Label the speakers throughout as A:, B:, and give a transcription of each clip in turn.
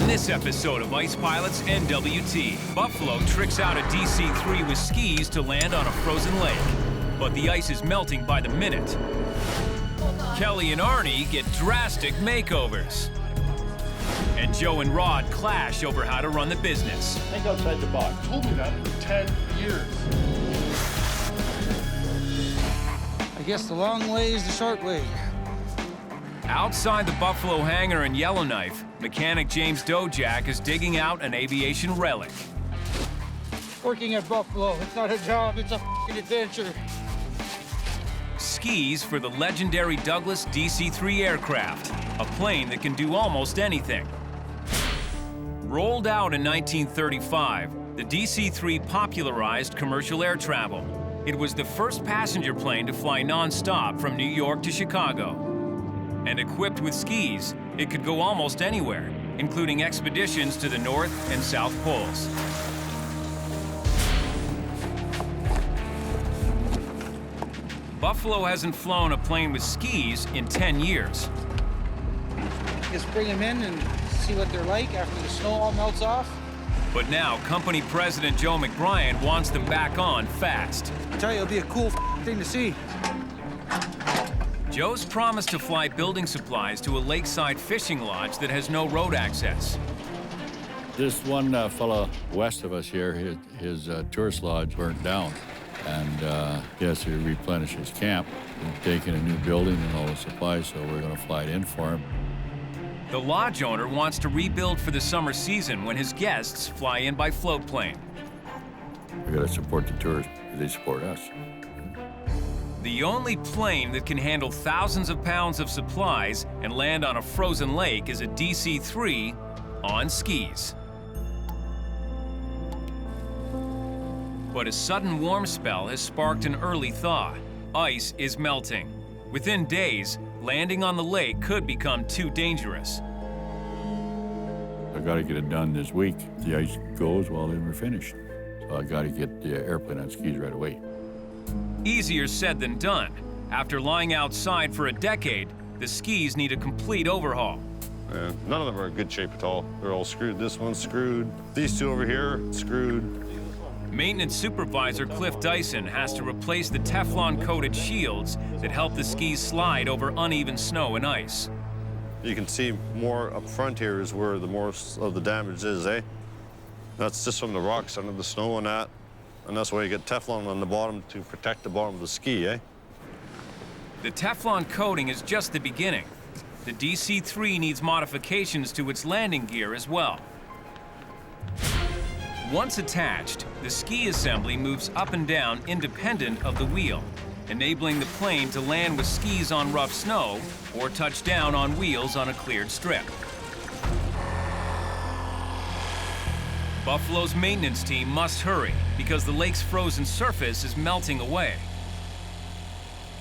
A: On this episode of Ice Pilots NWT, Buffalo tricks out a DC-3 with skis to land on a frozen lake. But the ice is melting by the minute. Kelly and Arnie get drastic makeovers. And Joe and Rod clash over how to run the business.
B: Think outside the box. Told me that for 10 years.
C: I guess the long way is the short way.
A: Outside the Buffalo hangar in Yellowknife, mechanic James Dojak is digging out an aviation relic.
C: Working at Buffalo, it's not a job, it's a f***ing adventure.
A: Skis for the legendary Douglas DC-3 aircraft, a plane that can do almost anything. Rolled out in 1935, the DC-3 popularized commercial air travel. It was the first passenger plane to fly non-stop from New York to Chicago. And equipped with skis, it could go almost anywhere, including expeditions to the North and South Poles. Buffalo hasn't flown a plane with skis in 10 years.
C: Just bring them in and see what they're like after the snow all melts off.
A: But now, company president Joe McBryan wants them back on fast.
C: I tell you, it'll be a cool thing to see.
A: Joe's promised to fly building supplies to a lakeside fishing lodge that has no road access.
D: This one fellow west of us here, his tourist lodge burnt down. And he has to replenish his camp. We're taking a new building and all the supplies, so we're going to fly it in for him.
A: The lodge owner wants to rebuild for the summer season when his guests fly in by float plane.
D: We got to support the tourists, they support us.
A: The only plane that can handle thousands of pounds of supplies and land on a frozen lake is a DC-3 on skis. But a sudden warm spell has sparked an early thaw. Ice is melting. Within days, landing on the lake could become too dangerous.
D: I got to get it done this week. If the ice goes, well, then we're finished. So I got to get the airplane on skis right away.
A: Easier said than done. After lying outside for a decade, the skis need a complete overhaul.
B: None of them are in good shape at all. They're all screwed. This one's screwed. These two over here, screwed.
A: Maintenance supervisor Cliff Dyson has to replace the Teflon-coated shields that help the skis slide over uneven snow and ice.
B: You can see more up front here is where the most of the damage is, eh? That's just from the rocks under the snow and that. And that's why you get Teflon on the bottom to protect the bottom of the ski, eh?
A: The Teflon coating is just the beginning. The DC-3 needs modifications to its landing gear as well. Once attached, the ski assembly moves up and down independent of the wheel, enabling the plane to land with skis on rough snow or touch down on wheels on a cleared strip. Buffalo's maintenance team must hurry because the lake's frozen surface is melting away.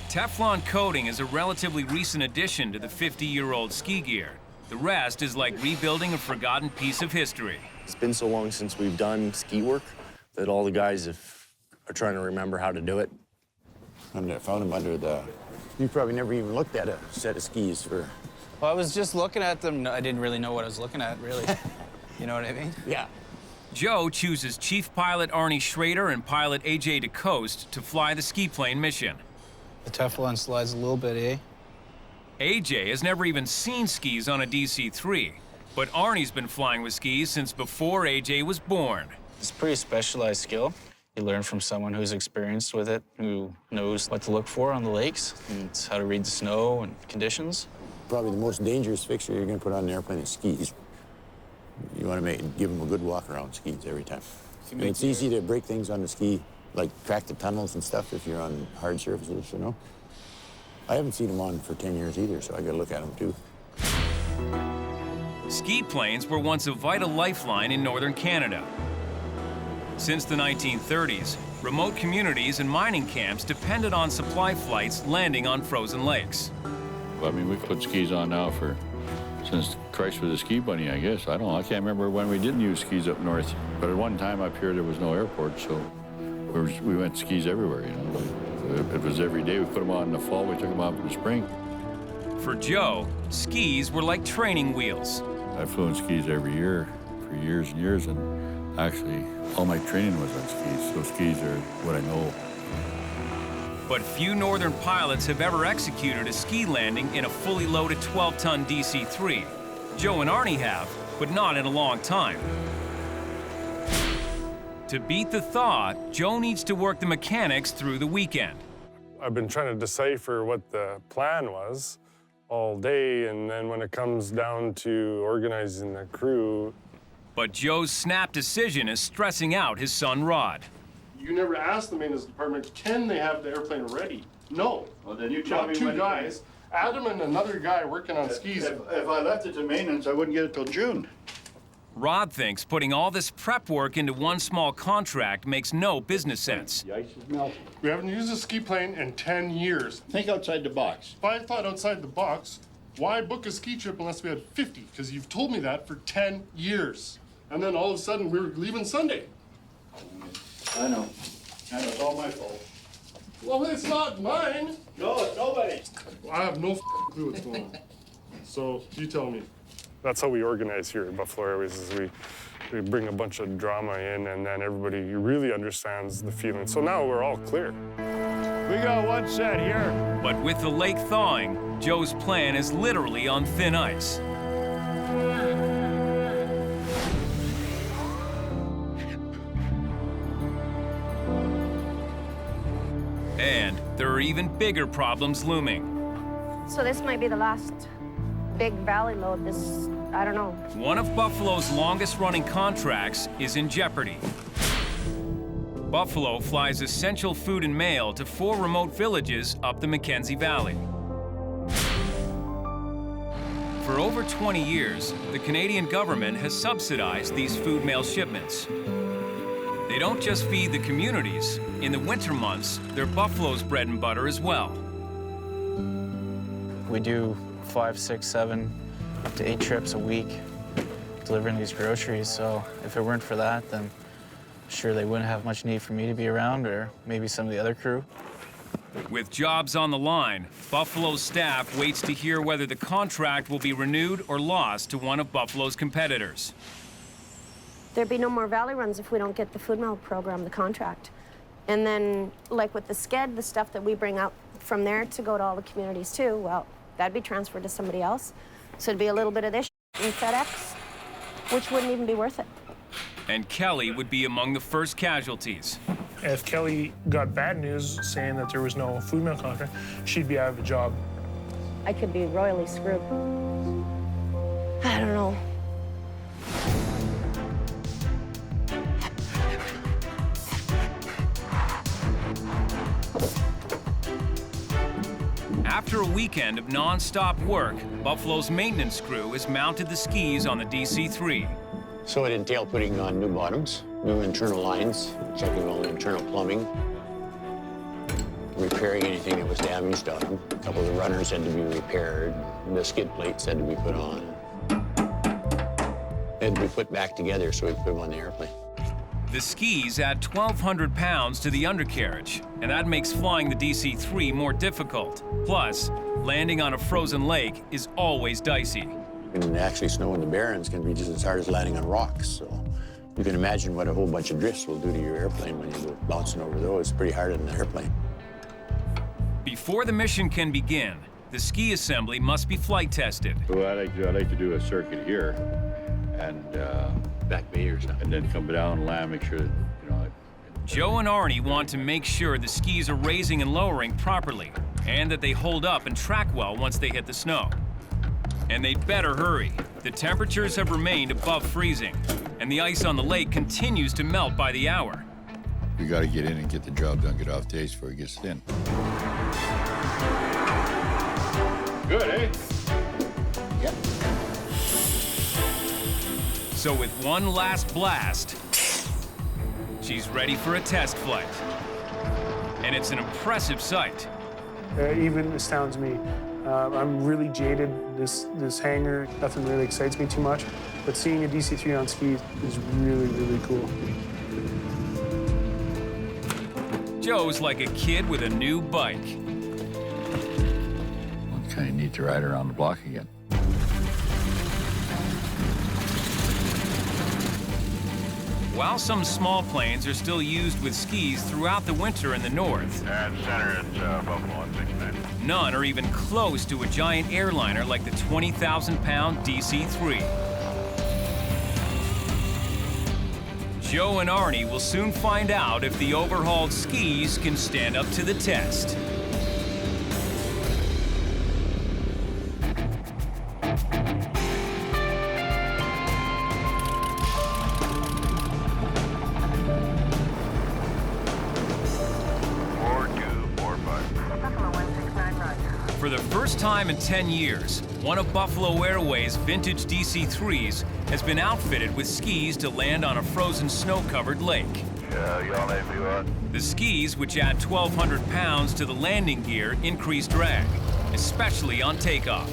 A: Teflon coating is a relatively recent addition to the 50-year-old ski gear. The rest is like rebuilding a forgotten piece of history.
E: It's been so long since we've done ski work that all the guys are trying to remember how to do it.
F: I found them under the... You probably never even looked at a set of skis for...
G: Well, I was just looking at them. I didn't really know what I was looking at, really. You know what I mean?
F: Yeah.
A: Joe chooses Chief Pilot Arnie Schreder and Pilot AJ DeCoste to fly the ski plane mission.
G: The Teflon slides a little bit, eh?
A: AJ has never even seen skis on a DC-3, but Arnie's been flying with skis since before AJ was born.
G: It's a pretty specialized skill. You learn from someone who's experienced with it, who knows what to look for on the lakes, and how to read the snow and conditions.
F: Probably the most dangerous fixture you're going to put on an airplane is skis. You want to give them a good walk around skis every time. And it's easy to break things on the ski, like crack the tunnels and stuff if you're on hard surfaces, you know? I haven't seen them on for 10 years either, so I got to look at them too.
A: Ski planes were once a vital lifeline in northern Canada. Since the 1930s, remote communities and mining camps depended on supply flights landing on frozen lakes.
D: I mean, we put skis on now since Christ was a ski bunny, I guess. I don't know. I can't remember when we didn't use skis up north. But at one time up here, there was no airport, so we went skis everywhere, you know. It was every day. We put them on in the fall. We took them off in the spring.
A: For Joe, skis were like training wheels.
D: I flew on skis every year for years and years, and actually all my training was on skis, so skis are what I know.
A: But few northern pilots have ever executed a ski landing in a fully loaded 12-ton DC-3. Joe and Arnie have, but not in a long time. To beat the thaw, Joe needs to work the mechanics through the weekend.
H: I've been trying to decipher what the plan was all day, and then when it comes down to organizing the crew.
A: But Joe's snap decision is stressing out his son Rod.
I: You never asked the maintenance department, can they have the airplane ready? No.
J: Well, then you tell me
I: two
J: when
I: guys, Adam and another guy working on skis.
J: If I left it to maintenance, I wouldn't get it till June.
A: Rod thinks putting all this prep work into one small contract makes no business sense.
J: The ice is melting.
I: We haven't used a ski plane in 10 years.
J: Think outside the box.
I: If I thought outside the box, why book a ski trip unless we had 50? Because you've told me that for 10 years. And then all of a sudden, we were leaving Sunday.
J: I know. And it's all my fault.
I: Well, it's not mine.
J: No, it's nobody's.
I: I have no clue what's going on. So, you tell me.
H: That's how we organize here at Buffalo Airways, is we bring a bunch of drama in, and then everybody really understands the feeling. So now we're all clear.
J: We got one set here.
A: But with the lake thawing, Joe's plan is literally on thin ice. And there are even bigger problems looming.
K: So this might be the last big valley load. I don't know.
A: One of Buffalo's longest-running contracts is in jeopardy. Buffalo flies essential food and mail to 4 remote villages up the Mackenzie Valley. For over 20 years, the Canadian government has subsidized these food mail shipments. They don't just feed the communities. In the winter months, they're Buffalo's bread and butter as well.
G: We do 5, 6, 7, up to 8 trips a week delivering these groceries. So if it weren't for that, then sure they wouldn't have much need for me to be around, or maybe some of the other crew.
A: With jobs on the line, Buffalo's staff waits to hear whether the contract will be renewed or lost to one of Buffalo's competitors.
K: There'd be no more valley runs if we don't get the food mail program, the contract. And then, like with the sked, the stuff that we bring out from there to go to all the communities too, well, that'd be transferred to somebody else. So it'd be a little bit of this in FedEx, which wouldn't even be worth it.
A: And Kelly would be among the first casualties.
L: If Kelly got bad news saying that there was no food mail contract, she'd be out of a job.
K: I could be royally screwed. I don't know.
A: After a weekend of non-stop work, Buffalo's maintenance crew has mounted the skis on the DC-3.
F: So it entailed putting on new bottoms, new internal lines, checking all the internal plumbing, repairing anything that was damaged on them. A couple of the runners had to be repaired, and the skid plates had to be put on. They had to be put back together so we could put them on the airplane.
A: The skis add 1,200 pounds to the undercarriage, and that makes flying the DC-3 more difficult. Plus, landing on a frozen lake is always dicey.
F: And actually snow in the Barrens can be just as hard as landing on rocks, so you can imagine what a whole bunch of drifts will do to your airplane when you go bouncing over those. It's pretty hard in the airplane.
A: Before the mission can begin, the ski assembly must be flight tested.
D: So I like to do a circuit here, and
F: Back Bay or something.
D: and then come down and land, make sure that,
A: Joe and Arnie want to make sure the skis are raising and lowering properly, and that they hold up and track well once they hit the snow. And they'd better hurry. The temperatures have remained above freezing, and the ice on the lake continues to melt by the hour.
D: you got to get in and get the job done, get off the ice before it gets thin.
J: Good, eh?
F: Yep.
A: So with one last blast, she's ready for a test flight. And it's an impressive sight.
L: It even astounds me. I'm really jaded. This hangar, nothing really excites me too much. But seeing a DC-3 on skis is really, really cool.
A: Joe's like a kid with a new bike.
D: Well, kind of neat to ride around the block again.
A: While some small planes are still used with skis throughout the winter in the north,
M: And center at Buffalo 169.
A: none are even close to a giant airliner like the 20,000-pound DC-3. Joe and Arnie will soon find out if the overhauled skis can stand up to the test. For the first time in 10 years, one of Buffalo Airways' vintage DC-3s has been outfitted with skis to land on a frozen snow-covered lake. The skis, which add 1,200 pounds to the landing gear, increase drag, especially on takeoff.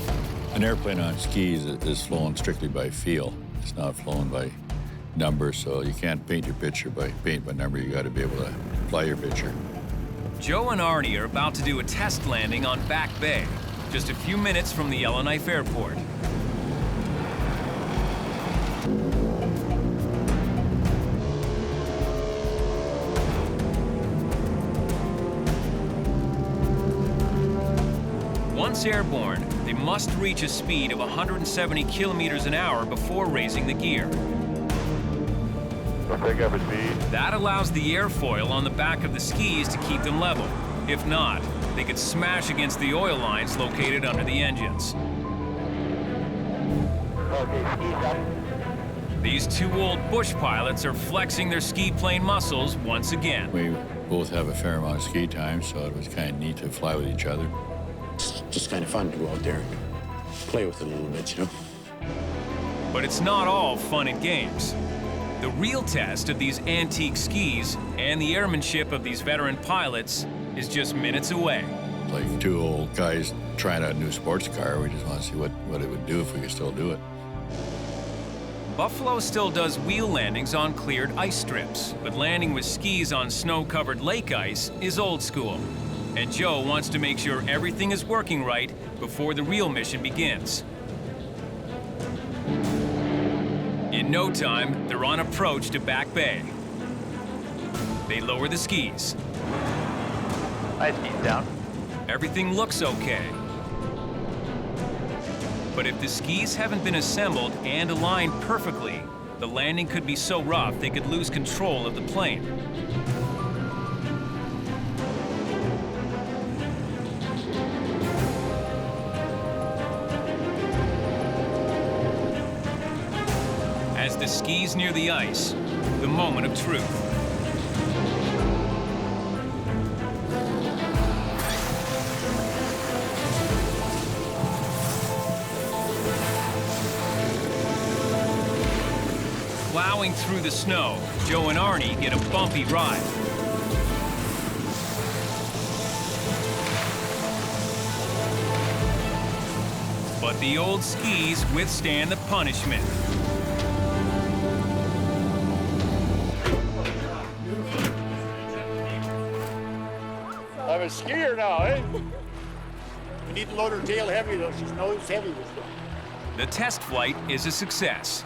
D: An airplane on skis is flown strictly by feel. It's not flown by numbers, so you can't paint your picture by paint by number. You got to be able to fly your picture.
A: Joe and Arnie are about to do a test landing on Back Bay, just a few minutes from the Yellowknife airport. Once airborne, they must reach a speed of 170 kilometers an hour before raising the gear. That allows the airfoil on the back of the skis to keep them level. If not, they could smash against the oil lines located under the engines. These two old bush pilots are flexing their ski plane muscles once again.
D: We both have a fair amount of ski time, so it was kind of neat to fly with each other.
F: It's just kind of fun to go out there and play with it a little bit, you know?
A: But it's not all fun and games. The real test of these antique skis and the airmanship of these veteran pilots is just minutes away.
D: Like two old guys trying out a new sports car. We just want to see what it would do if we could still do it.
A: Buffalo still does wheel landings on cleared ice strips, but landing with skis on snow-covered lake ice is old school. And Joe wants to make sure everything is working right before the real mission begins. In no time, they're on approach to Back Bay. They lower the skis.
M: Ice skis down.
A: Everything looks okay. But if the skis haven't been assembled and aligned perfectly, the landing could be so rough they could lose control of the plane. As the skis near the ice, the moment of truth. Plowing through the snow, Joe and Arnie get a bumpy ride. But the old skis withstand the punishment.
J: I'm a skier now, eh? We need to load her tail heavy, though. She's nose heavy.
A: The test flight is a success.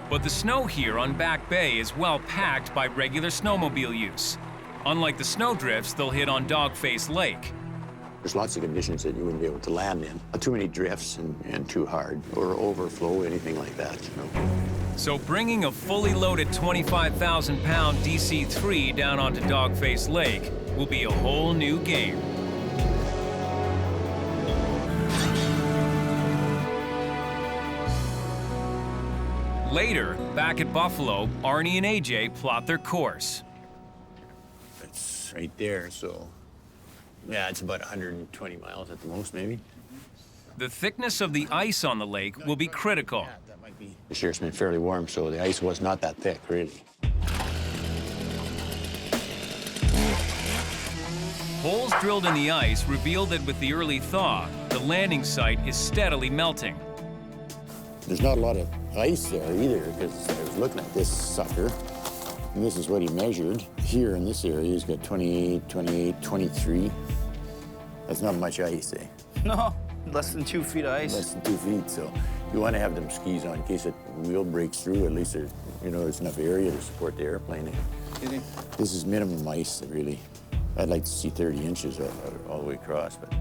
A: But the snow here on Back Bay is well packed by regular snowmobile use. Unlike the snowdrifts they'll hit on Dogface Lake.
F: There's lots of conditions that you wouldn't be able to land in. Too many drifts and too hard, or overflow, anything like that, you know.
A: So bringing a fully loaded 25,000-pound DC-3 down onto Dogface Lake will be a whole new game. Later, back at Buffalo, Arnie and AJ plot their course.
F: It's right there, so yeah, it's about 120 miles at the most, maybe.
A: The thickness of the ice on the lake will be critical.
F: This year's been fairly warm, so the ice was not that thick, really.
A: Holes drilled in the ice reveal that with the early thaw, the landing site is steadily melting.
F: There's not a lot of ice there either, because I was looking at this sucker, and this is what he measured. Here in this area, he's got 28, 23. That's not much ice, eh?
G: No, less than 2 feet of ice.
F: Less than 2 feet, so You want to have them skis on in case the wheel breaks through. At least there's enough area to support the airplane. This is minimum ice, really. I'd like to see 30 inches all the way across, but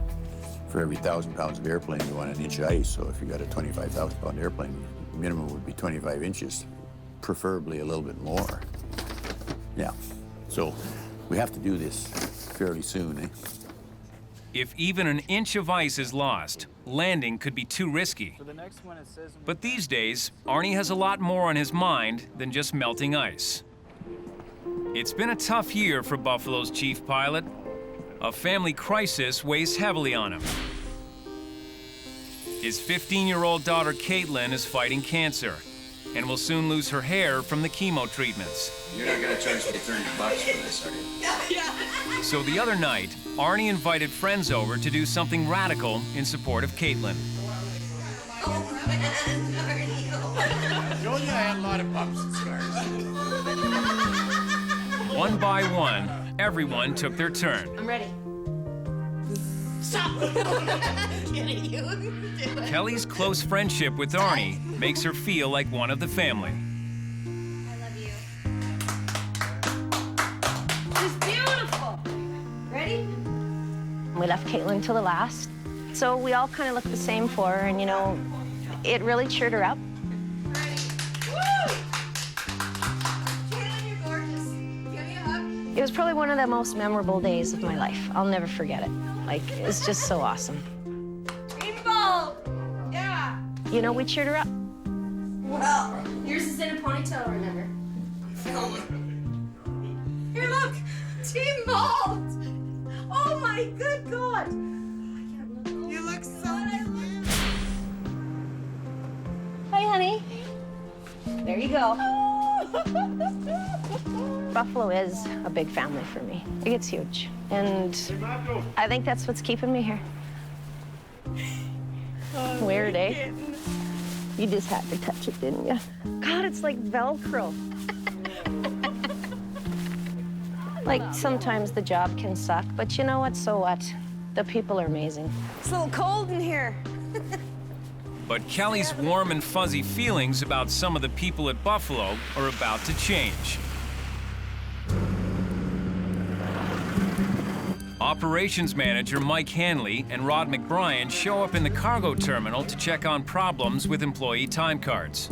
F: for every 1,000 pounds of airplane, you want an inch of ice. So if you got a 25,000-pound airplane, minimum would be 25 inches, preferably a little bit more. Yeah, so we have to do this fairly soon, eh?
A: If even an inch of ice is lost, landing could be too risky. But these days, Arnie has a lot more on his mind than just melting ice. It's been a tough year for Buffalo's chief pilot. A family crisis weighs heavily on him. His 15-year-old daughter, Caitlin, is fighting cancer and will soon lose her hair from the chemo treatments.
N: You're not gonna charge me $30 for this, are you?
A: Yeah. So the other night, Arnie invited friends over to do something radical in support of Caitlin.
N: Oh, man, Arnie. I told you I had a lot of bumps and scars.
A: One by one, everyone took their turn.
K: I'm ready. Stop!
A: Kelly's close friendship with Arnie makes her feel like one of the family.
K: I love you. It's beautiful. Ready? We left Caitlin till the last. So we all kind of looked the same for her, and it really cheered her up. It was probably one of the most memorable days of my life. I'll never forget it. It's just so awesome.
N: Rainbow! Yeah!
K: We cheered her up.
N: Well, yours is in a ponytail, remember? Here, look! Team Bolt! Oh my good God! You look so nice.
K: Hi, honey. There you go. Buffalo is a big family for me. It's huge. And I think that's what's keeping me here. Weird, eh? You just had to touch it, didn't you? God, it's like Velcro. Sometimes the job can suck, but you know what? So what? The people are amazing.
N: It's a little cold in here.
A: But Kelly's warm and fuzzy feelings about some of the people at Buffalo are about to change. Operations manager Mike Hanley and Rod McBryan show up in the cargo terminal to check on problems with employee time cards.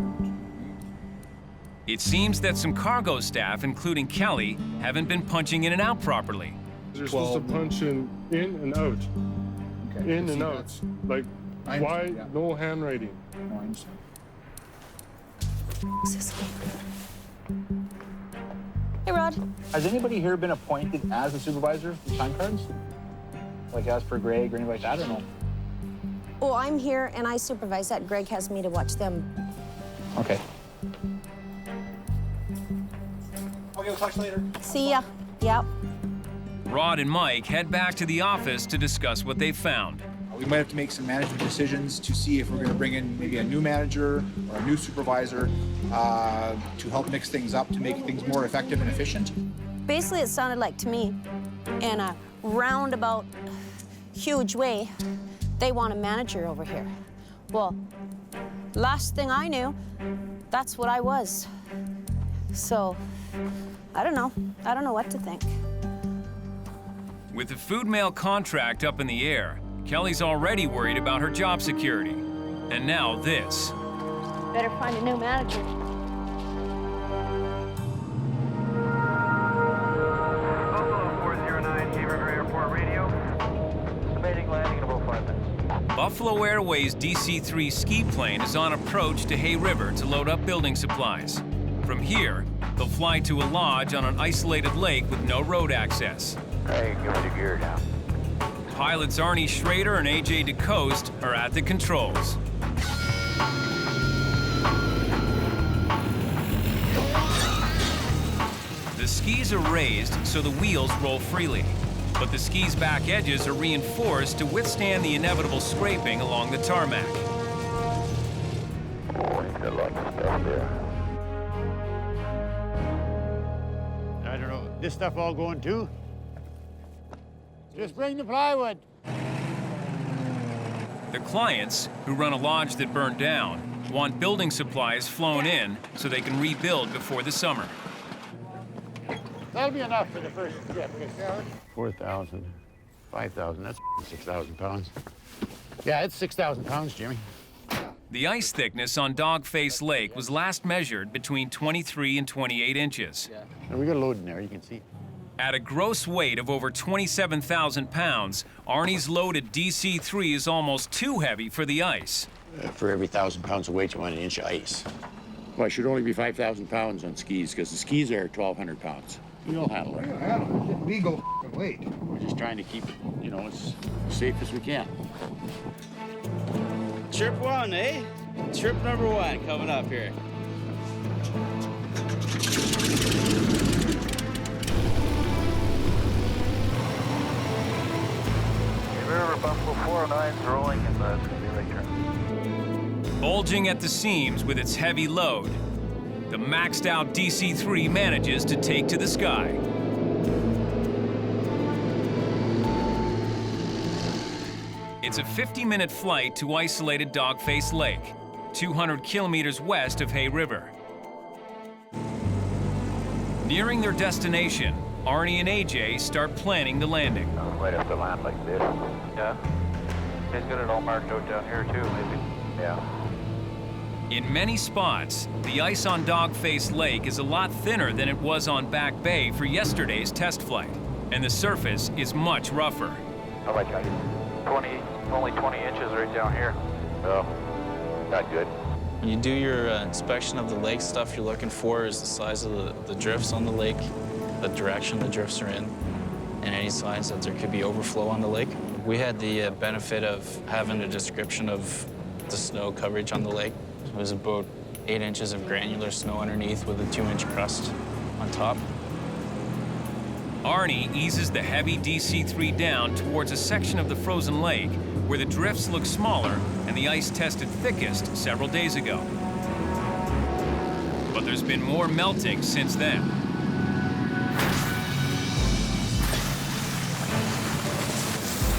A: It seems that some cargo staff, including Kelly, haven't been punching in and out properly.
H: You're supposed to punch in and out. Okay. In and out. Like, why no handwriting?
O: No, I understand.
K: Hey, Rod.
O: Has anybody here been appointed as a supervisor for time cards? Like as per Greg or anything like that, or no?
K: Oh, I'm here and I supervise that. Greg has me to watch them.
O: Okay. Okay, we'll talk to you later.
K: See ya. Yep.
A: Rod and Mike head back to the office to discuss what they've found.
O: We might have to make some management decisions to see if we're going to bring in maybe a new manager or a new supervisor to help mix things up to make things more effective and efficient.
K: Basically, it sounded like to me, in a roundabout, huge way, they want a manager over here. Well, last thing I knew, that's what I was. So, I don't know. I don't know what to think.
A: With the food mail contract up in the air, Kelly's already worried about her job security. And now this.
K: Better find a new manager.
M: Buffalo 409, Hay River Airport radio. Estimating landing in about 5 minutes.
A: Buffalo Airways DC-3 ski plane is on approach to Hay River to load up building supplies. From here, they'll fly to a lodge on an isolated lake with no road access.
M: Hey, give me the gear now.
A: Pilots Arnie Schreder and AJ DeCoste are at the controls. The skis are raised so the wheels roll freely, but the skis' back edges are reinforced to withstand the inevitable scraping along the tarmac.
J: Good luck stuff there.
F: I don't know, this stuff all going too? Just bring the plywood.
A: The clients, who run a lodge that burned down, want building supplies flown in so they can rebuild before the summer.
J: That'll be enough for the first trip.
F: 4,000, 5,000, that's 6,000 pounds. Yeah, it's 6,000 pounds, Jimmy.
A: The ice thickness on Dogface Lake was last measured between 23 and 28 inches.
F: And we got a load in there, you can see.
A: At a gross weight of over 27,000 pounds, Arnie's loaded DC-3 is almost too heavy for the ice.
F: For every 1,000 pounds of weight, you want an inch of ice. Well, it should only be 5,000 pounds on skis, because the skis are 1,200 pounds. You'll handle it.
O: Legal weight.
F: We're just trying to keep it, you know, as safe as we can.
P: Trip one, eh? Trip number one coming up here.
M: Remember, Buffalo 409's rolling in the right turn.
A: Bulging at the seams with its heavy load, the maxed out DC-3 manages to take to the sky. It's a 50-minute flight to isolated Dogface Lake, 200 kilometers west of Hay River. Nearing their destination, Arnie and AJ start planning the landing.
M: Might have to land like this. Yeah. He's got it all marked out down here too, maybe. Yeah.
A: In many spots, the ice on Dogface Lake is a lot thinner than it was on Back Bay for yesterday's test flight, and the surface is much rougher.
M: How about you? Only 20 inches right down here. Oh, not good.
G: When you do your inspection of the lake, stuff you're looking for is the size of the drifts on the lake, the direction the drifts are in, and any signs that there could be overflow on the lake. We had the benefit of having a description of the snow coverage on the lake. It was about 8 inches of granular snow underneath with a 2-inch crust on top.
A: Arnie eases the heavy DC-3 down towards a section of the frozen lake where the drifts look smaller and the ice tested thickest several days ago. But there's been more melting since then.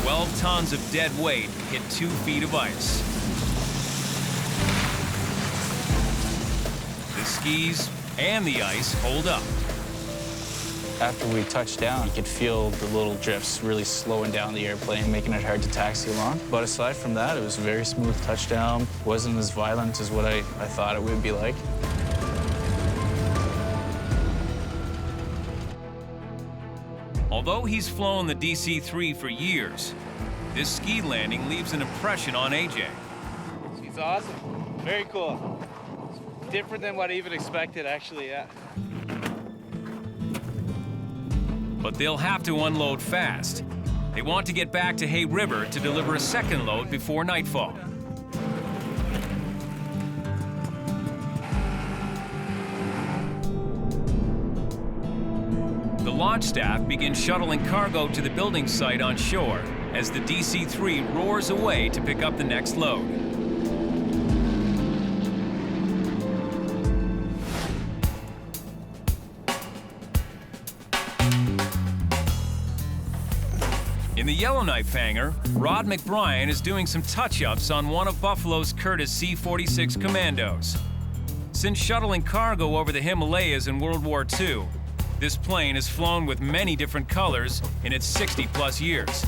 A: "12 tons of dead weight hit 2 feet of ice. The skis and the ice hold up.
G: After we touched down, you could feel the little drifts really slowing down the airplane, making it hard to taxi along. But aside from that, it was a very smooth touchdown. Wasn't as violent as what I thought it would be like.
A: Although he's flown the DC-3 for years, this ski landing leaves an impression on AJ.
P: It's awesome. Very cool. It's different than what I even expected, actually, yeah.
A: But they'll have to unload fast. They want to get back to Hay River to deliver a second load before nightfall. The lodge staff begins shuttling cargo to the building site on shore as the DC-3 roars away to pick up the next load. In the Yellowknife hangar, Rod McBryan is doing some touch-ups on one of Buffalo's Curtiss C-46 Commandos. Since shuttling cargo over the Himalayas in World War II, this plane has flown with many different colors in its 60-plus years.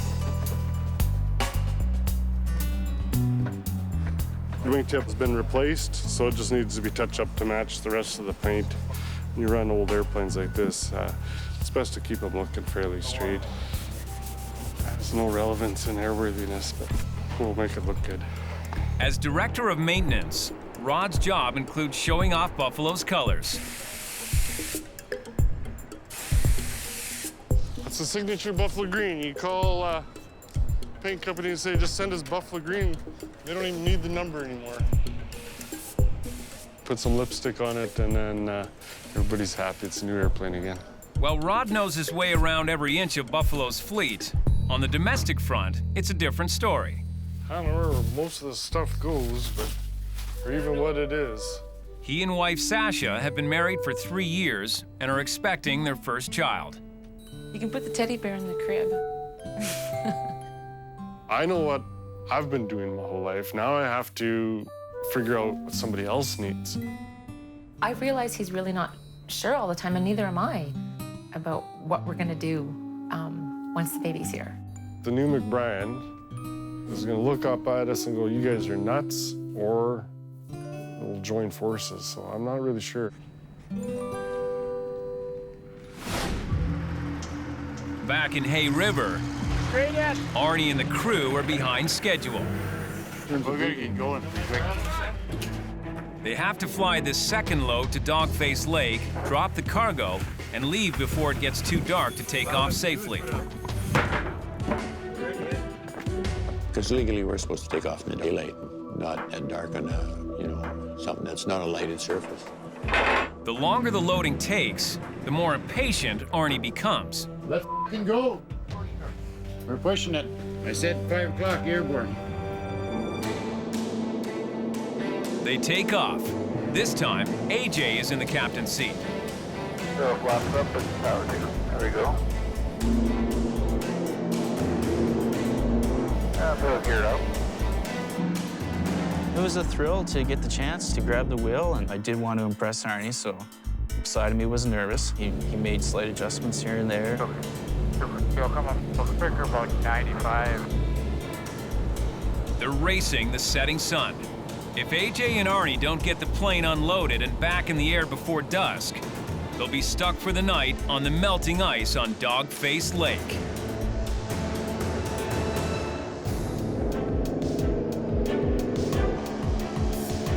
H: The wingtip has been replaced, so it just needs to be touched up to match the rest of the paint. When you run old airplanes like this, it's best to keep them looking fairly straight. There's no relevance in airworthiness, but we'll make it look good.
A: As director of maintenance, Rod's job includes showing off Buffalo's colors.
H: It's a signature Buffalo green. You call paint company and say, just send us Buffalo green. They don't even need the number anymore. Put some lipstick on it, and then everybody's happy. It's a new airplane again.
A: While Rod knows his way around every inch of Buffalo's fleet, on the domestic front, it's a different story.
H: I don't know where most of the stuff goes, or even what it is.
A: He and wife Sasha have been married for 3 years and are expecting their first child.
Q: You can put the teddy bear in the crib.
H: I know what I've been doing my whole life. Now I have to figure out what somebody else needs.
Q: I realize he's really not sure all the time, and neither am I, about what we're gonna do once the baby's here.
H: The new McBryan is gonna look up at us and go, you guys are nuts, or we'll join forces. So I'm not really sure.
A: Back in Hay River, Arnie and the crew are behind schedule.
J: We're gonna get going pretty quick.
A: They have to fly this second load to Dogface Lake, drop the cargo, and leave before it gets too dark to take off safely.
F: Because legally we're supposed to take off in the daylight, not at dark on something that's not a lighted surface.
A: The longer the loading takes, the more impatient Arnie becomes.
J: Let's f***ing go. We're pushing it. I said 5 o'clock airborne.
A: They take off. This time, AJ is in the captain's seat.
M: So flaps up and power two. There we go. So geared up.
G: It was a thrill to get the chance to grab the wheel, and I did want to impress Arnie, so side of me was nervous. He made slight adjustments here and there.
M: So come on, figure about 95.
A: They're racing the setting sun. If AJ and Arnie don't get the plane unloaded and back in the air before dusk, they'll be stuck for the night on the melting ice on Dogface Lake.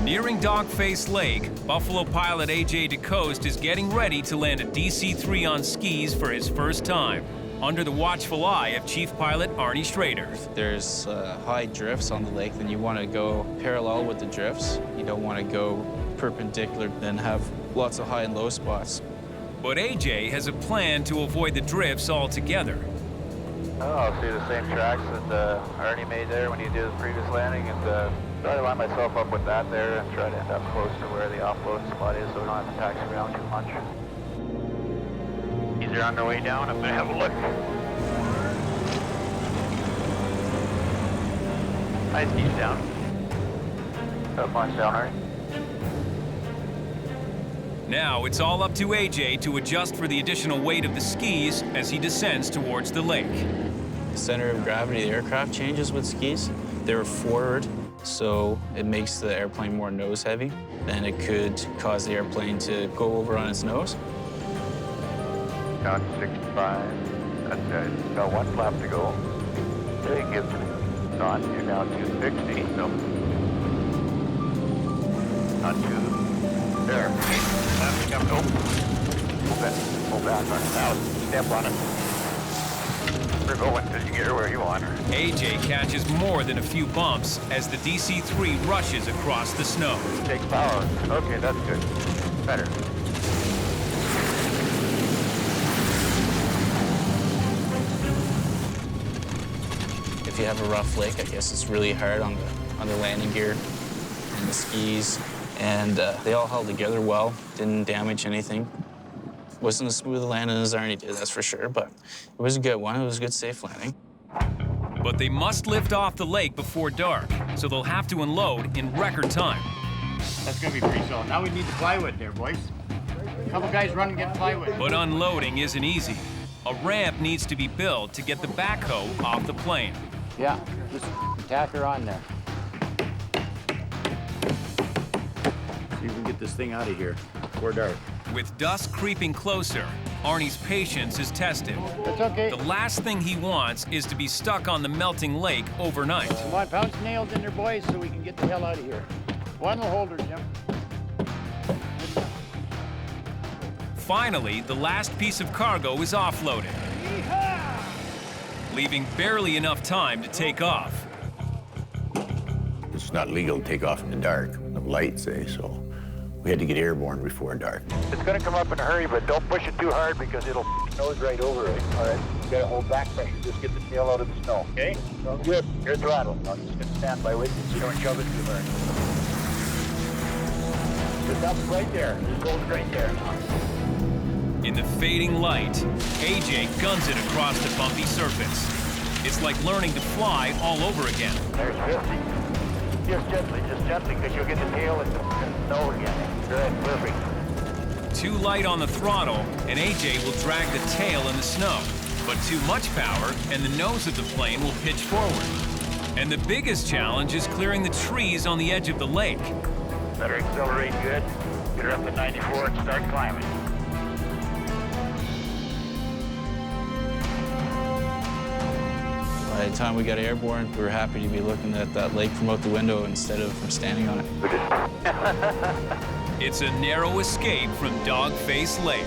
A: Nearing Dogface Lake, Buffalo pilot AJ DeCoste is getting ready to land a DC-3 on skis for his first time, under the watchful eye of Chief Pilot Arnie Schreder.
G: There's high drifts on the lake, then you want to go parallel with the drifts. You don't want to go perpendicular, then have lots of high and low spots.
A: But AJ has a plan to avoid the drifts altogether.
M: Oh, I'll see the same tracks that Arnie made there when he did his previous landing, and try to line myself up with that there and try to end up close to where the offload spot is so we don't have to taxi around too much. These are on their way down. I'm going to have a look. Nice skis down. Up on down, Arnie.
A: Now it's all up to AJ to adjust for the additional weight of the skis as he descends towards the lake.
G: The center of gravity of the aircraft changes with skis. They're forward, so it makes the airplane more nose heavy, and it could cause the airplane to go over on its nose.
M: Down to 65. That's good. Got 1 flap to go. They give on. You're down to 60. No. Not too. There. Come go. Pull back on it now. Step on it. We're going until you get her where you want her.
A: AJ catches more than a few bumps as the DC-3 rushes across the snow.
M: Take power. Okay, that's good. Better.
G: If you have a rough lake, I guess it's really hard on the landing gear and the skis. And they all held together well, didn't damage anything. Wasn't as smooth a landing as Arnie did, that's for sure, but it was a good one. It was a good, safe landing.
A: But they must lift off the lake before dark, so they'll have to unload in record time.
J: That's gonna be pretty solid. Now we need the plywood there, boys. A couple guys run and get plywood.
A: But unloading isn't easy. A ramp needs to be built to get the backhoe off the plane.
J: Yeah, just tack her on there.
F: See if we can get this thing out of here before dark.
A: With dusk creeping closer, Arnie's patience is tested.
J: That's okay.
A: The last thing he wants is to be stuck on the melting lake overnight.
J: Come on, pound some nails in there, boys, so we can get the hell out of here. One will hold her, Jim.
A: Finally, the last piece of cargo is offloaded, leaving barely enough time to take off.
F: It's not legal to take off in the dark, the lights, so we had to get airborne before dark.
M: It's going to come up in a hurry, but don't push it too hard because it'll nose right over it. All right, you got to hold back pressure. Just get the tail out of the snow, okay? Sounds good. Here's the throttle. I'm just going to stand by with you so you don't shove it too hard. Just up right there. Just hold it right there.
A: In the fading light, AJ guns it across the bumpy surface. It's like learning to fly all over again.
M: There's 50. Just gently, because you'll get the tail and snow again. Good, perfect.
A: Too light on the throttle, and AJ will drag the tail in the snow. But too much power, and the nose of the plane will pitch forward. And the biggest challenge is clearing the trees on the edge of the lake.
M: Better accelerate good. Get her up to 94 and start climbing.
G: By the time we got airborne, we were happy to be looking at that lake from out the window instead of from standing on it.
A: It's a narrow escape from Dogface Lake.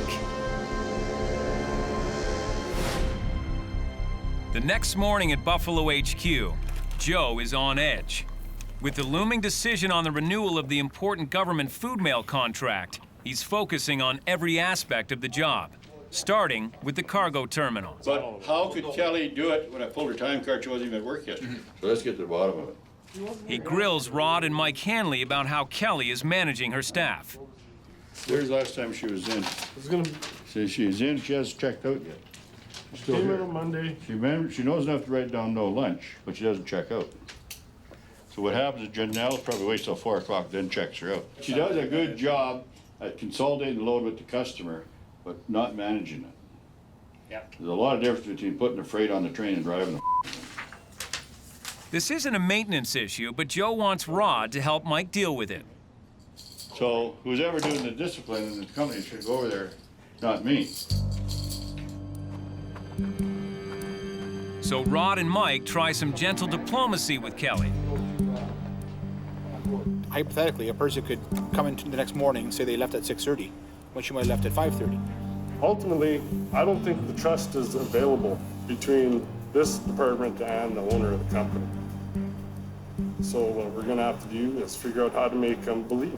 A: The next morning at Buffalo HQ, Joe is on edge. With the looming decision on the renewal of the important government food mail contract, he's focusing on every aspect of the job, starting with the cargo terminal.
D: But how could Kelly do it when I pulled her time card? She wasn't even at work yet. So let's get to the bottom of it.
A: He grills Rod and Mike Hanley about how Kelly is managing her staff.
D: There's the last time she was in. So she's in, she hasn't checked out yet.
I: She came in on Monday.
D: She knows enough to write down no lunch, but she doesn't check out. So what happens is Janelle probably waits till 4 o'clock, then checks her out. She does a good job at consolidating the load with the customer, but not managing it.
M: Yeah.
D: There's a lot of difference between putting the freight on the train and driving the
A: This isn't a maintenance issue, but Joe wants Rod to help Mike deal with it.
D: So who's ever doing the discipline in the company should go over there, not me.
A: So Rod and Mike try some gentle diplomacy with Kelly.
O: Hypothetically, a person could come in the next morning and say they left at 6:30, when she might have left at 5:30.
I: Ultimately, I don't think the trust is available between this department and the owner of the company. So what we're gonna have to do is figure out how to make them believe.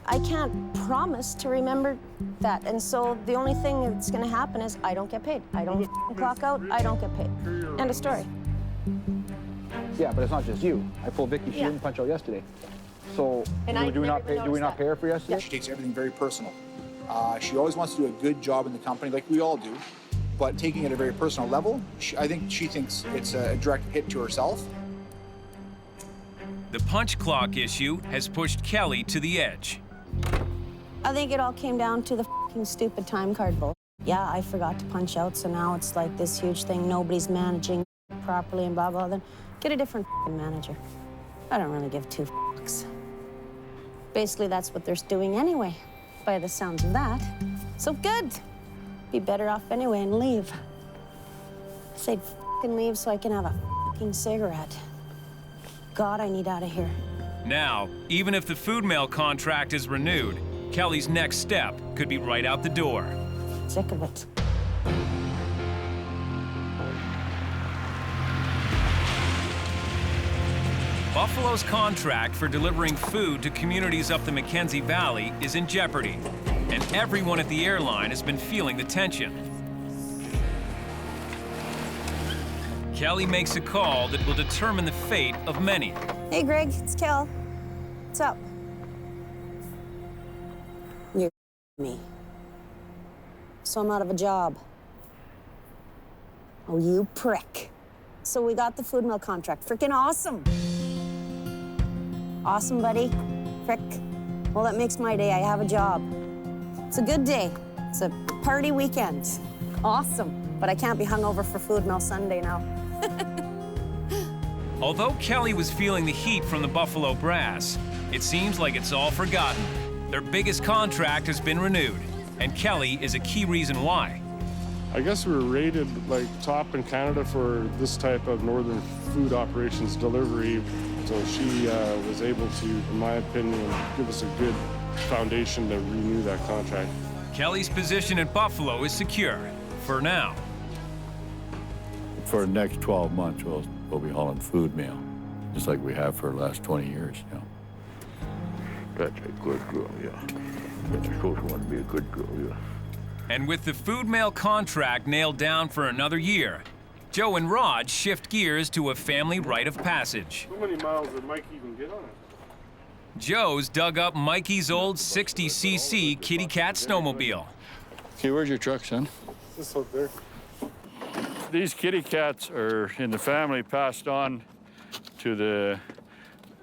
K: I can't promise to remember that, and so the only thing that's going to happen is I don't get paid. I don't clock out, I don't get paid. End of story.
O: Yeah, but it's not just you. I pulled Vicky, she didn't punch out yesterday. So do we not pay her for yesterday? She takes everything very personal. She always wants to do a good job in the company, like we all do, but taking it at a very personal level, I think she thinks it's a direct hit to herself.
A: The punch clock issue has pushed Kelly to the edge.
K: I think it all came down to the fucking stupid time card bull. Yeah, I forgot to punch out, so now it's like this huge thing. Nobody's managing properly and blah, blah, then get a different fucking manager. I don't really give two fucks. Basically, that's what they're doing anyway, by the sounds of that. So good. Be better off anyway and leave. Say fucking leave so I can have a fucking cigarette. God, I need out of here.
A: Now, even if the food mail contract is renewed, Kelly's next step could be right out the door.
K: Sick of it.
A: Buffalo's contract for delivering food to communities up the Mackenzie Valley is in jeopardy, and everyone at the airline has been feeling the tension. Kelly makes a call that will determine the fate of many.
K: Hey, Greg, it's Kel. What's up? You're me. So I'm out of a job. Oh, you prick. So we got the food mill contract. Freaking awesome. Awesome, buddy. Frick. Well, that makes my day. I have a job. It's a good day. It's a party weekend. Awesome. But I can't be hungover for food mill Sunday now.
A: Although Kelly was feeling the heat from the Buffalo brass, it seems like it's all forgotten. Their biggest contract has been renewed, and Kelly is a key reason why.
I: I guess we were rated like top in Canada for this type of northern food operations delivery. So she was able to, in my opinion, give us a good foundation to renew that contract.
A: Kelly's position at Buffalo is secure, for now.
D: For the next 12 months, we'll be hauling food mail, just like we have for the last 20 years, you know.
J: That's a good girl, yeah. That's supposed to want to be a good girl, yeah.
A: And with the food mail contract nailed down for another year, Joe and Rod shift gears to a family rite of passage.
I: How many miles did Mike even get on it?
A: Joe's dug up Mikey's old 60cc kitty cat snowmobile.
D: Okay, where's your truck, son?
I: This out there.
D: These kitty cats are in the family, passed on to the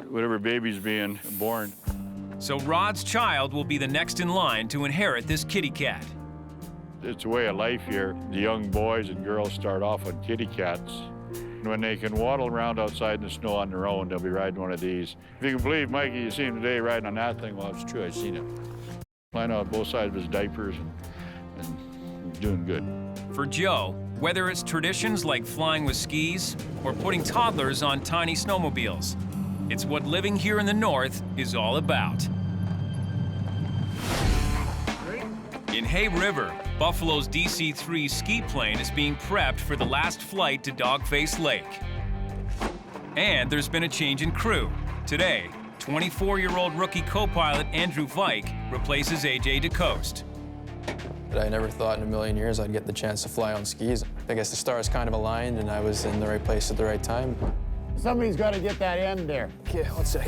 D: whatever baby's being born.
A: So Rod's child will be the next in line to inherit this kitty cat.
D: It's a way of life here. The young boys and girls start off on kitty cats. When they can waddle around outside in the snow on their own, they'll be riding one of these. If you can believe Mikey, you see him today riding on that thing. Well, it's true, I've seen it. Flying out both sides of his diapers and doing good.
A: For Joe, whether it's traditions like flying with skis or putting toddlers on tiny snowmobiles, it's what living here in the North is all about. In Hay River, Buffalo's DC-3 ski plane is being prepped for the last flight to Dogface Lake. And there's been a change in crew. Today, 24-year-old rookie co-pilot Andrew Vike replaces AJ DeCoste.
R: I never thought in a million years I'd get the chance to fly on skis. I guess the stars kind of aligned and I was in the right place at the right time.
F: Somebody's got to get that end there.
R: Okay, 1 sec.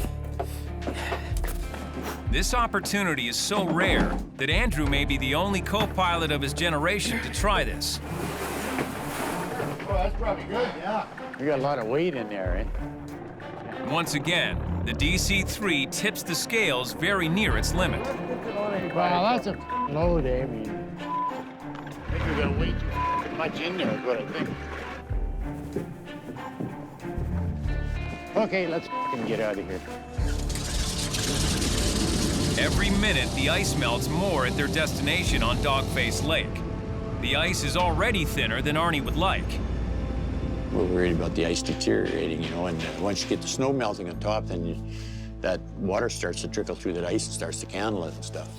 A: This opportunity is so rare that Andrew may be the only co-pilot of his generation to try this.
F: Oh, that's probably good, yeah. You got a lot of weight in there, eh?
A: Once again, the DC-3 tips the scales very near its limit.
F: Wow, that's a load, eh? I mean, I think we got way too much in there, is what I think. Okay, let's get out of here.
A: Every minute, the ice melts more at their destination on Dogface Lake. The ice is already thinner than Arnie would like.
F: We're worried about the ice deteriorating, you know, and once you get the snow melting on top, then that water starts to trickle through that ice and starts to candle it and stuff.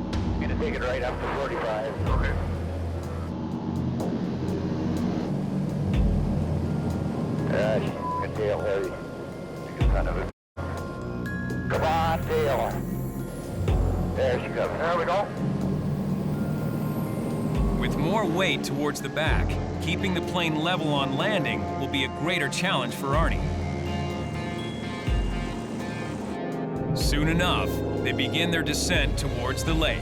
M: I'm gonna take it right up to 45. Okay. Good tail heavy. Take a ton of it. Come on, tail. There she comes. There we go.
A: With more weight towards the back, keeping the plane level on landing will be a greater challenge for Arnie. Soon enough, they begin their descent towards the lake.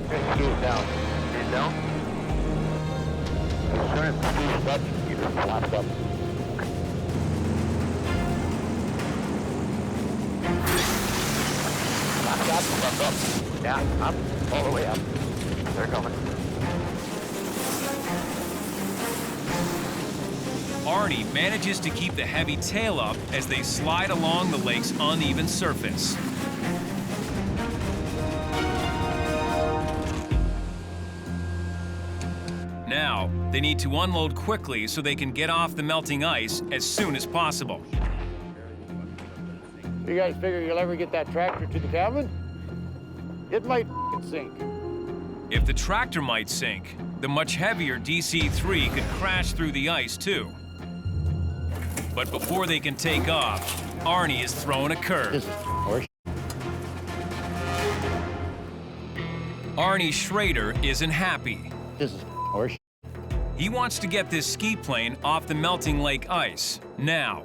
M: Skis down. Skis down. As soon as the skis touch, keep it locked up. Up. Yeah, up, all the way up. They're coming.
A: Arnie manages to keep the heavy tail up as they slide along the lake's uneven surface. Now, they need to unload quickly so they can get off the melting ice as soon as possible.
F: You guys figure you'll ever get that tractor to the cabin? It might sink.
A: If the tractor might sink, the much heavier DC-3 could crash through the ice too. But before they can take off, Arnie is throwing a curve. Arnie Schreder isn't happy.
F: This is horse.
A: He wants to get this ski plane off the melting lake ice now.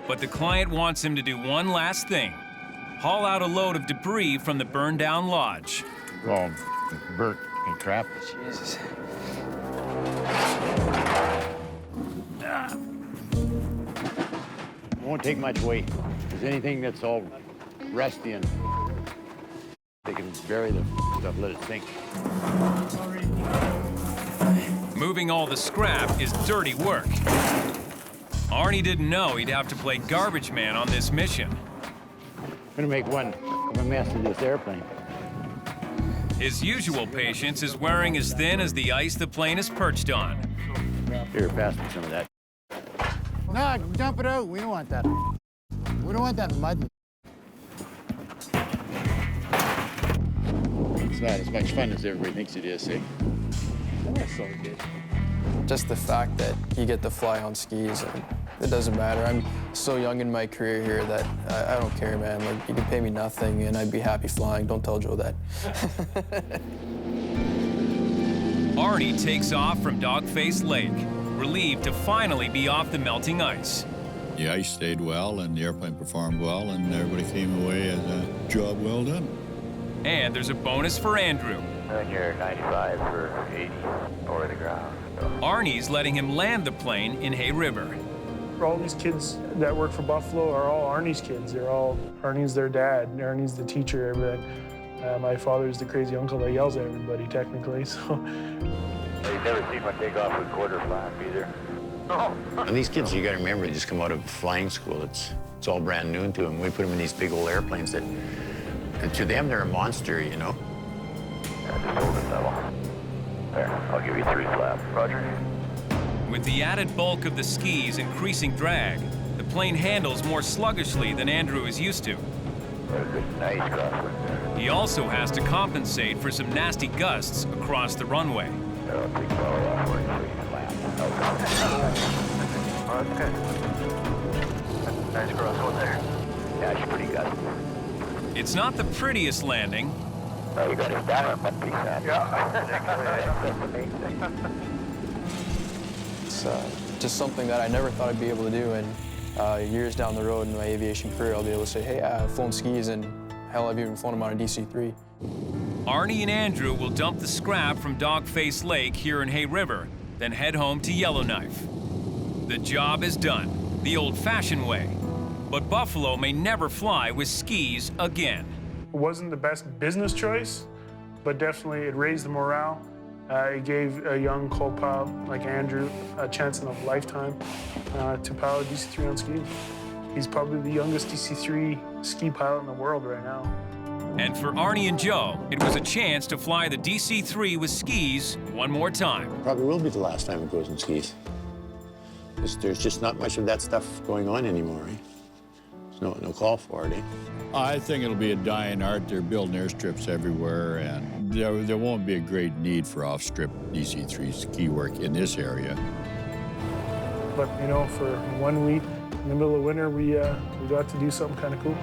A: But the client wants him to do one last thing. Haul out a load of debris from the burned down lodge.
F: Well, burnt and crap.
R: Jesus.
F: It won't take much weight. If there's anything that's all rusty and they can bury the stuff, let it sink.
A: Moving all the scrap is dirty work. Arnie didn't know he'd have to play garbage man on this mission.
F: I'm gonna make one of a mess of this airplane.
A: His usual patience is wearing as thin as the ice the plane is perched on.
F: Here, pass me some of that. No, dump it out. We don't want that. We don't want that mud. It's not as much fun as everybody thinks it is, eh?
R: That's so good. Just the fact that you get to fly on skis, and it doesn't matter. I'm so young in my career here that I don't care, man. Like, you can pay me nothing, and I'd be happy flying. Don't tell Joe that.
A: Arnie takes off from Dogface Lake, relieved to finally be off the melting ice.
D: The ice stayed well, and the airplane performed well, and everybody came away as a job well done.
A: And there's a bonus for Andrew.
M: And you're 95 for 80 over the ground.
A: Arnie's letting him land the plane in Hay River.
L: All these kids that work for Buffalo are all Arnie's kids. Arnie's their dad, Arnie's the teacher, everything. My father's the crazy uncle that yells at everybody, technically, so.
M: You've never seen one take off with quarter flap either.
F: And these kids, you gotta remember, they just come out of flying school. It's all brand new to them. We put them in these big old airplanes that, and to them, they're a monster, you know?
M: Yeah, just hold it level. There, I'll give you 3 flap. Roger.
A: With the added bulk of the skis increasing drag, the plane handles more sluggishly than Andrew is used to.
M: Nice crosswind there.
A: He also has to compensate for some nasty gusts across the runway.
M: I'll take power off for you, flap. Oh, that's good. Nice crosswind there. Yeah, she's pretty gusty.
A: It's not the prettiest landing.
M: Oh, you got his diamond one piece on. Yeah.
R: It's just something that I never thought I'd be able to do, and years down the road in my aviation career, I'll be able to say, hey, I've flown skis, and hell, I've even flown them on a DC-3.
A: Arnie and Andrew will dump the scrap from Dogface Lake here in Hay River, then head home to Yellowknife. The job is done, the old-fashioned way. But Buffalo may never fly with skis again.
L: It wasn't the best business choice, but definitely it raised the morale. It gave a young co-pilot like Andrew a chance in a lifetime to pilot DC-3 on skis. He's probably the youngest DC-3 ski pilot in the world right now.
A: And for Arnie and Joe, it was a chance to fly the DC-3 with skis one more time.
F: Probably will be the last time it goes in skis. There's just not much of that stuff going on anymore, eh? There's no call for it, eh?
D: I think it'll be a dying art. They're building airstrips everywhere, and there won't be a great need for off-strip DC-3 ski work in this area.
L: But, you know, for 1 week in the middle of winter, we got to do something kind of cool.